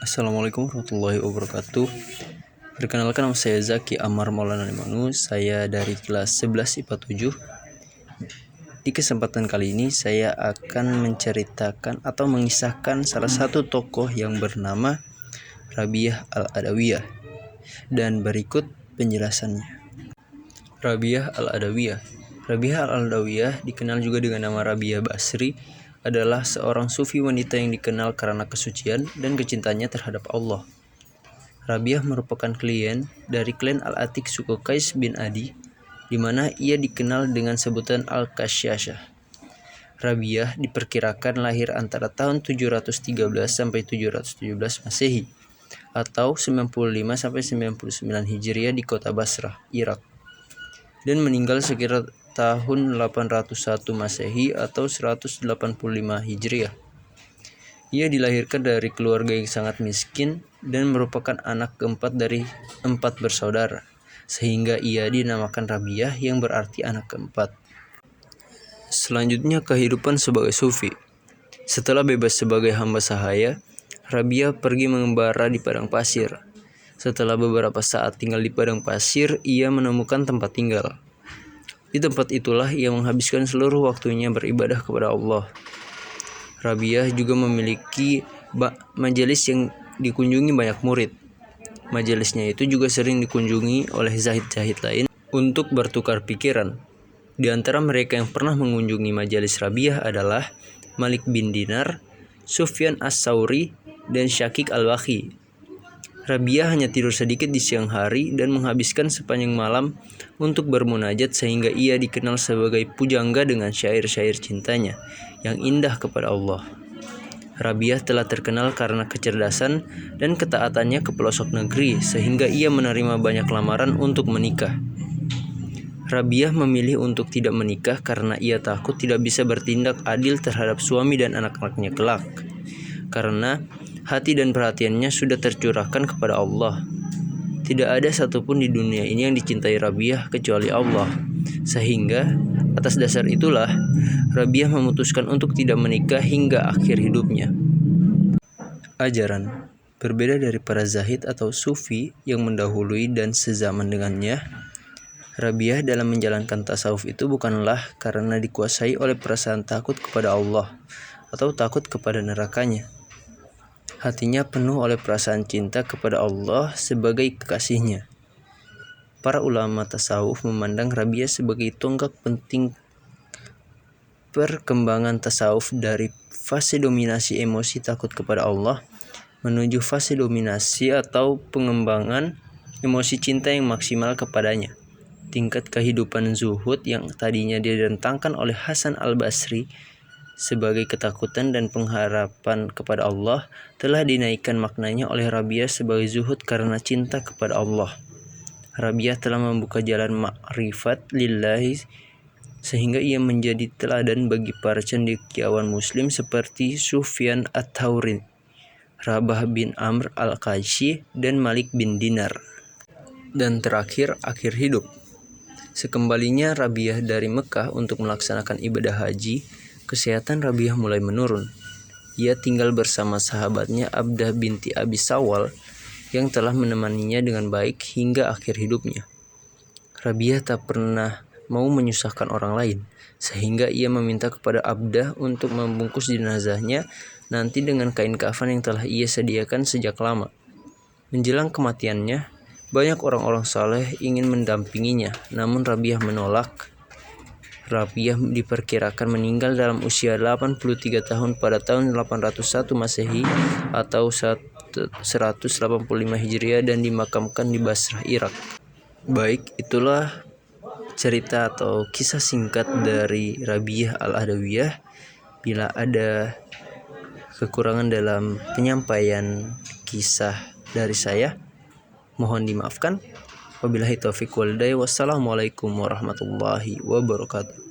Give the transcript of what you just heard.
Assalamualaikum warahmatullahi wabarakatuh. Perkenalkan, nama saya Zaki Ammar Maulana Limanu. Saya dari kelas 11 IPA 7. Di kesempatan kali ini saya akan menceritakan atau mengisahkan salah satu tokoh yang bernama Rabi'ah Al-Adawiyah. Dan berikut penjelasannya. Rabi'ah Al-Adawiyah. Rabi'ah Al-Adawiyah dikenal juga dengan nama Rabi'ah Basri, adalah seorang sufi wanita yang dikenal karena kesucian dan kecintaannya terhadap Allah. Rabi'ah merupakan klien dari klan Al-Atik suku Qais bin Adi, di mana ia dikenal dengan sebutan Al-Qasyashah. Rabi'ah diperkirakan lahir antara tahun 713 sampai 717 Masehi atau 95 sampai 99 Hijriah di kota Basrah, Irak, dan meninggal sekitar tahun 801 Masehi atau 185 Hijriah. Ia dilahirkan dari keluarga yang sangat miskin dan merupakan anak keempat dari 4 bersaudara, sehingga ia dinamakan Rabi'ah yang berarti anak keempat. Selanjutnya, kehidupan sebagai sufi. Setelah bebas sebagai hamba sahaya, Rabi'ah pergi mengembara di padang pasir. Setelah beberapa saat tinggal di padang pasir, ia menemukan tempat tinggal. Di tempat itulah ia menghabiskan seluruh waktunya beribadah kepada Allah. Rabi'ah juga memiliki majelis yang dikunjungi banyak murid. Majelisnya itu juga sering dikunjungi oleh zahid-zahid lain untuk bertukar pikiran. Di antara mereka yang pernah mengunjungi majelis Rabi'ah adalah Malik bin Dinar, Sufyan As-Sauri, dan Syakik Al-Wakhi. Rabi'ah hanya tidur sedikit di siang hari dan menghabiskan sepanjang malam untuk bermunajat, sehingga ia dikenal sebagai pujangga dengan syair-syair cintanya yang indah kepada Allah. Rabi'ah telah terkenal karena kecerdasan dan ketaatannya ke pelosok negeri, sehingga ia menerima banyak lamaran untuk menikah. Rabi'ah memilih untuk tidak menikah karena ia takut tidak bisa bertindak adil terhadap suami dan anak-anaknya kelak, karena hati dan perhatiannya sudah tercurahkan kepada Allah. Tidak ada satupun di dunia ini yang dicintai Rabi'ah kecuali Allah. Sehingga atas dasar itulah Rabi'ah memutuskan untuk tidak menikah hingga akhir hidupnya. Ajaran. Berbeda dari para zahid atau sufi yang mendahului dan sezaman dengannya, Rabi'ah dalam menjalankan tasawuf itu bukanlah karena dikuasai oleh perasaan takut kepada Allah atau takut kepada nerakanya. Hatinya penuh oleh perasaan cinta kepada Allah sebagai kekasihnya. Para ulama tasawuf memandang Rabi'ah sebagai tonggak penting perkembangan tasawuf dari fase dominasi emosi takut kepada Allah menuju fase dominasi atau pengembangan emosi cinta yang maksimal kepadanya. Tingkat kehidupan zuhud yang tadinya direntangkan oleh Hasan Al-Basri sebagai ketakutan dan pengharapan kepada Allah telah dinaikkan maknanya oleh Rabi'ah sebagai zuhud karena cinta kepada Allah. Rabi'ah telah membuka jalan ma'rifat lillahi sehingga ia menjadi teladan bagi para cendekiawan muslim seperti Sufyan At-Thauri, Rabah bin Amr Al-Qashi, dan Malik bin Dinar. Dan terakhir, akhir hidup. Sekembalinya Rabi'ah dari Mekah untuk melaksanakan ibadah haji, kesehatan Rabi'ah mulai menurun. Ia tinggal bersama sahabatnya Abdah binti Abi Sawal yang telah menemaninya dengan baik hingga akhir hidupnya. Rabi'ah tak pernah mau menyusahkan orang lain, sehingga ia meminta kepada Abdah untuk membungkus jenazahnya nanti dengan kain kafan yang telah ia sediakan sejak lama. Menjelang kematiannya, banyak orang-orang saleh ingin mendampinginya, namun Rabi'ah menolak. Rabi'ah diperkirakan meninggal dalam usia 83 tahun pada tahun 801 Masehi atau 185 Hijriah dan dimakamkan di Basrah, Irak. Baik, itulah cerita atau kisah singkat dari Rabi'ah Al-Adawiyah. Bila ada kekurangan dalam penyampaian kisah dari saya, mohon dimaafkan. Wabillahi taufiq wal hidayah. Wassalamualaikum warahmatullahi wabarakatuh.